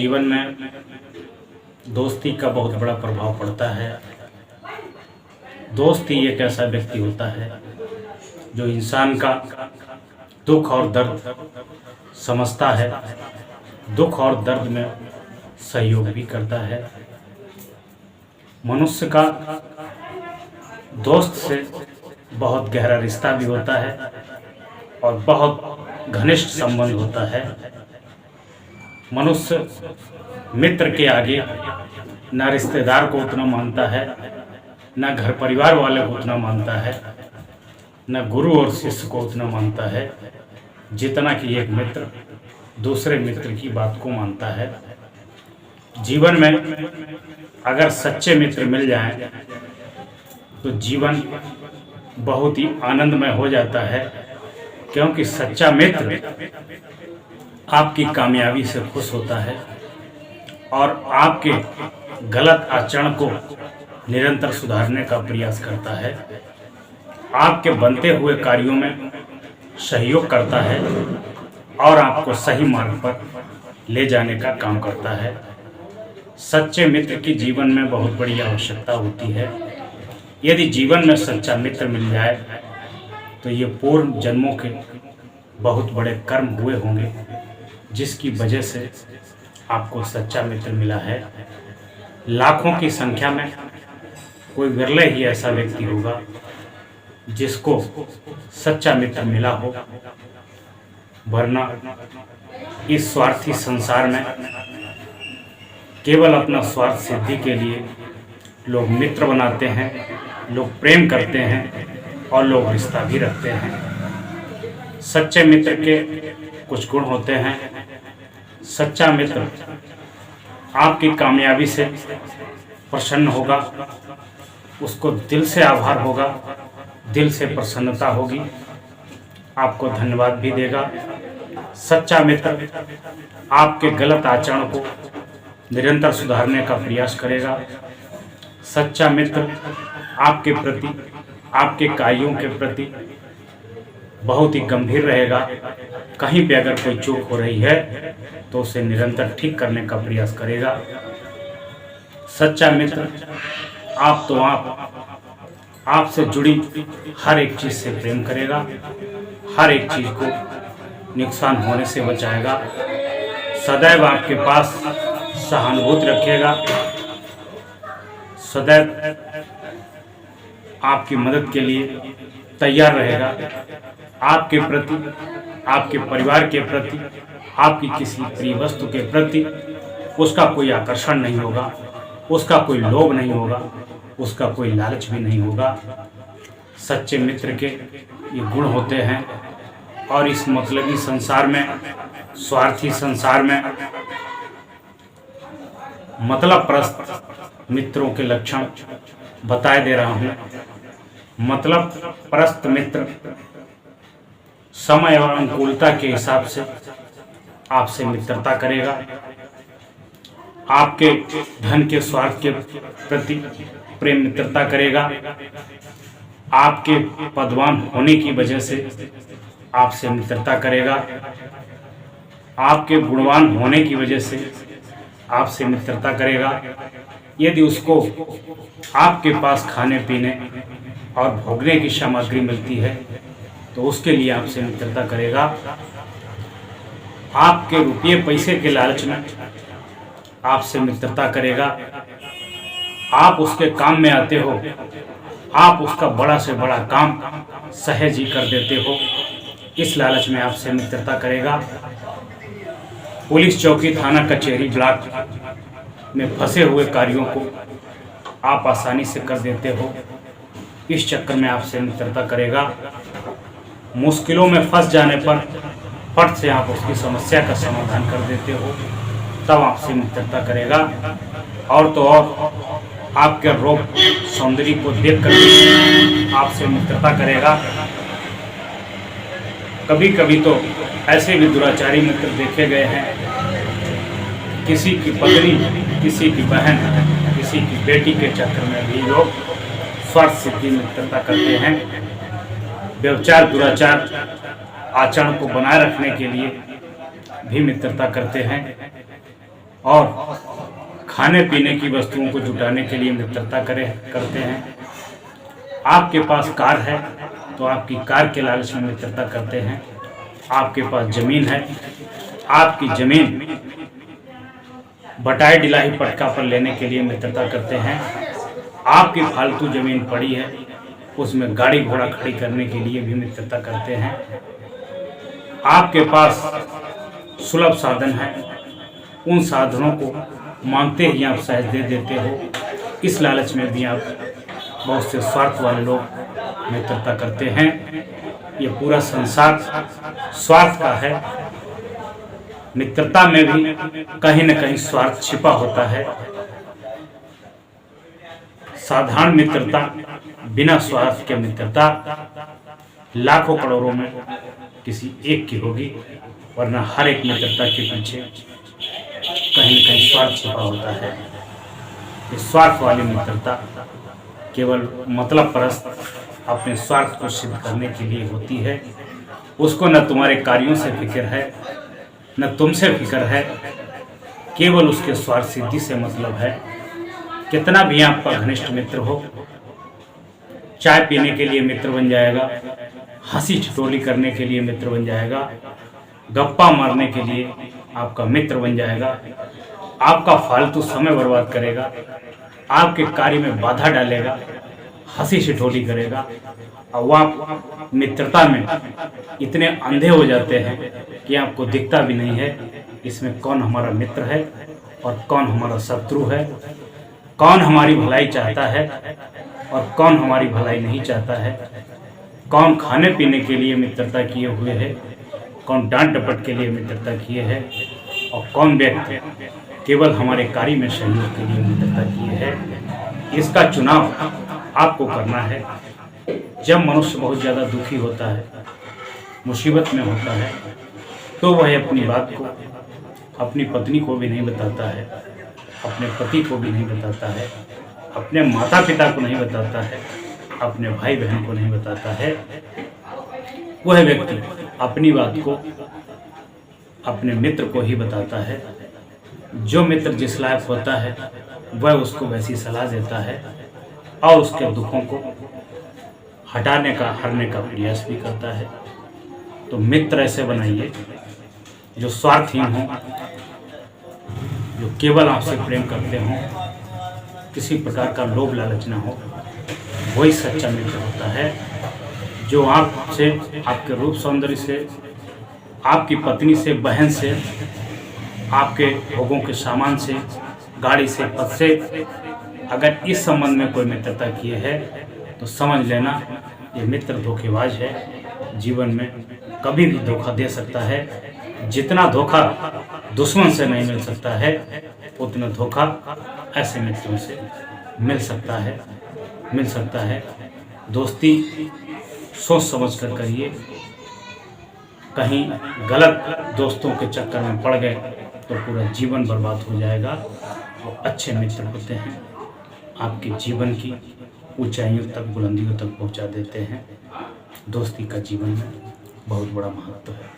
जीवन में दोस्ती का बहुत बड़ा प्रभाव पड़ता है। दोस्त ही एक ऐसा व्यक्ति होता है जो इंसान का दुख और दर्द समझता है, दुख और दर्द में सहयोग भी करता है। मनुष्य का दोस्त से बहुत गहरा रिश्ता भी होता है और बहुत घनिष्ठ संबंध होता है। मनुष्य मित्र के आगे न रिश्तेदार को उतना मानता है, न घर परिवार वाले को उतना मानता है, न गुरु और शिष्य को उतना मानता है जितना कि एक मित्र दूसरे मित्र की बात को मानता है। जीवन में अगर सच्चे मित्र मिल जाएं तो जीवन बहुत ही आनंदमय हो जाता है, क्योंकि सच्चा मित्र आपकी कामयाबी से खुश होता है और आपके गलत आचरण को निरंतर सुधारने का प्रयास करता है, आपके बनते हुए कार्यों में सहयोग करता है और आपको सही मार्ग पर ले जाने का काम करता है। सच्चे मित्र की जीवन में बहुत बड़ी आवश्यकता होती है। यदि जीवन में सच्चा मित्र मिल जाए तो ये पूर्व जन्मों के बहुत बड़े कर्म हुए होंगे जिसकी वजह से आपको सच्चा मित्र मिला है। लाखों की संख्या में कोई विरले ही ऐसा व्यक्ति होगा जिसको सच्चा मित्र मिला हो, वरना इस स्वार्थी संसार में केवल अपना स्वार्थ सिद्धि के लिए लोग मित्र बनाते हैं, लोग प्रेम करते हैं और लोग रिश्ता भी रखते हैं। सच्चे मित्र के कुछ गुण होते हैं। सच्चा मित्र आपकी कामयाबी से प्रसन्न होगा, उसको दिल से आभार होगा, दिल से प्रसन्नता होगी, आपको धन्यवाद भी देगा। सच्चा मित्र आपके गलत आचरण को निरंतर सुधारने का प्रयास करेगा। सच्चा मित्र आपके प्रति, आपके कार्यों के प्रति बहुत ही गंभीर रहेगा। कहीं पे अगर कोई चूक हो रही है तो उसे निरंतर ठीक करने का प्रयास करेगा। सच्चा मित्र आपसे जुड़ी हर एक चीज़ से प्रेम करेगा, हर एक चीज़ को नुकसान होने से बचाएगा, सदैव आपके पास सहानुभूति रखेगा, सदैव आपकी मदद के लिए तैयार रहेगा। आपके प्रति, आपके परिवार के प्रति, आपकी किसी प्रिय वस्तु के प्रति उसका कोई आकर्षण नहीं होगा, उसका कोई लोभ नहीं होगा, उसका कोई लालच भी नहीं होगा। सच्चे मित्र के ये गुण होते हैं और इस मतलबी संसार में, स्वार्थी संसार में मतलब परस्त मित्रों के लक्षण बताए दे रहा हूँ। मतलब परस्त मित्र समय और अनुकूलता के हिसाब से आपसे मित्रता करेगा, आपके धन के स्वार्थ के प्रति प्रेम मित्रता करेगा, आपके पदवान होने की वजह से आपसे मित्रता करेगा, आपके गुणवान होने की वजह से आपसे मित्रता करेगा। यदि उसको आपके पास खाने पीने और भोगने की सामग्री मिलती है तो उसके लिए आपसे मित्रता करेगा। आपके रुपये पैसे के लालच में आपसे मित्रता करेगा। आप उसके काम में आते हो, आप उसका बड़ा से बड़ा काम सहज ही कर देते हो, इस लालच में आपसे मित्रता करेगा। पुलिस चौकी, थाना, कचहरी, ब्लॉक में फंसे हुए कार्यों को आप आसानी से कर देते हो, इस चक्कर में आपसे मित्रता करेगा। मुश्किलों में फंस जाने पर फट से आप उसकी समस्या का समाधान कर देते हो, तब आपसे मित्रता करेगा। और तो और आपके रूप सौंदर्य को देखकर आपसे मित्रता करेगा। कभी कभी तो ऐसे भी दुराचारी मित्र देखे गए हैं, किसी की पत्नी, किसी की बहन, किसी की बेटी के चक्कर में भी लोग स्वार्थ सिद्धि मित्रता करते हैं। व्यभिचार, दुराचार आचरण को बनाए रखने के लिए भी मित्रता करते हैं। और खाने पीने की वस्तुओं को जुटाने के लिए मित्रता करते हैं। आपके पास कार है तो आपकी कार के लालच में मित्रता करते हैं। आपके पास ज़मीन है, आपकी ज़मीन बटाई डिलाही पटका पर लेने के लिए मित्रता करते हैं। आपकी फालतू ज़मीन पड़ी है, उसमें गाड़ी घोड़ा खड़ी करने के लिए भी मित्रता करते हैं। आपके पास सुलभ साधन है, उन साधनों को मांगते ही आप सहज दे देते हो। इस लालच में भी आप बहुत से स्वार्थ वाले लोग मित्रता करते हैं। ये पूरा संसार स्वार्थ का है। मित्रता में भी कहीं न कहीं स्वार्थ छिपा होता है। साधारण मित्रता, बिना स्वार्थ के मित्रता लाखों करोड़ों में किसी एक की होगी, वरना हर एक मित्रता के पीछे कहीं न कहीं स्वार्थ छिपा होता है। ये स्वार्थ वाली मित्रता केवल मतलब परस्त अपने स्वार्थ को सिद्ध करने के लिए होती है। उसको न तुम्हारे कार्यों से फिक्र है, न तुमसे फिक्र है, केवल उसके स्वार्थ सिद्धि से मतलब है। कितना भी आपका घनिष्ठ मित्र हो, चाय पीने के लिए मित्र बन जाएगा, हंसी ठिठोली करने के लिए मित्र बन जाएगा, गप्पा मारने के लिए आपका मित्र बन जाएगा, आपका फालतू समय बर्बाद करेगा, आपके कार्य में बाधा डालेगा, हंसी ठिठोली करेगा। और आप मित्रता में इतने अंधे हो जाते हैं कि आपको दिखता भी नहीं है इसमें कौन हमारा मित्र है और कौन हमारा शत्रु है, कौन हमारी भलाई चाहता है और कौन हमारी भलाई नहीं चाहता है, कौन खाने पीने के लिए मित्रता किए हुए है, कौन डांट डपट के लिए मित्रता किए है और कौन व्यक्ति केवल हमारे कार्य में सहयोग के लिए मित्रता किए है। इसका चुनाव आपको करना है। जब मनुष्य बहुत ज़्यादा दुखी होता है, मुसीबत में होता है, तो वह अपनी बात को अपनी पत्नी को भी नहीं बताता है, अपने पति को भी नहीं बताता है, अपने माता पिता को नहीं बताता है, अपने भाई बहन को नहीं बताता है। वह व्यक्ति अपनी बात को अपने मित्र को ही बताता है। जो मित्र जिस लायक होता है वह उसको वैसी सलाह देता है और उसके दुखों को हटाने का, हरने का प्रयास भी करता है। तो मित्र ऐसे बनाइए जो स्वार्थहीन हो, जो केवल आपसे प्रेम करते हों, किसी प्रकार का लोभ लालच ना हो। वही सच्चा मित्र होता है जो आपसे, आपके रूप सौंदर्य से, आपकी पत्नी से, बहन से, आपके भोगों के सामान से, गाड़ी से, पद से, अगर इस संबंध में कोई मित्रता किए है तो समझ लेना ये मित्र धोखेबाज है। जीवन में कभी भी धोखा दे सकता है। जितना धोखा दुश्मन से नहीं मिल सकता है, उतना धोखा ऐसे मित्रों से मिल सकता है। दोस्ती सोच समझ कर करिए। कहीं गलत दोस्तों के चक्कर में पड़ गए तो पूरा जीवन बर्बाद हो जाएगा। वो अच्छे मित्र होते हैं, आपके जीवन की ऊंचाइयों तक, बुलंदियों तक पहुंचा देते हैं। दोस्ती का जीवन में बहुत बड़ा महत्व है।